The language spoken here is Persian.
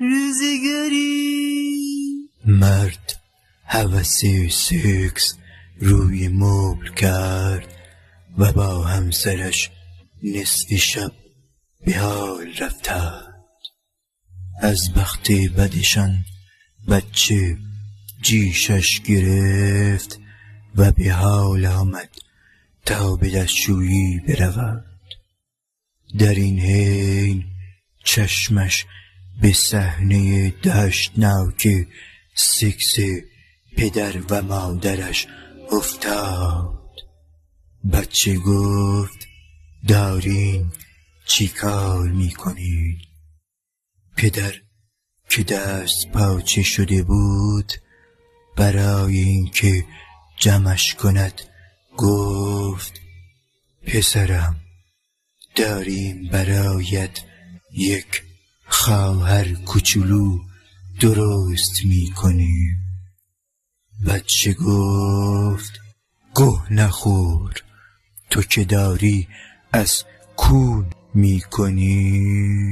روزگاری. مرد هوس سکس روی مبل کرد و با همسرش نصف شب به حال رفتند. از بخت بدشان بچه جیشش گرفت و به حال آمد تا به دستشویی برود. در این حین چشمش به صحنه دهشتناک سکس پدر و مادرش افتاد. بچه گفت دارین چی کار میکنید؟ پدر که دست پاچه شده بود برای اینکه جمعش کند گفت پسرم داریم برایت یک خواهر کوچولو درست میکنیم. بچه گفت گه نخور، تو که داری از کون میکنیش.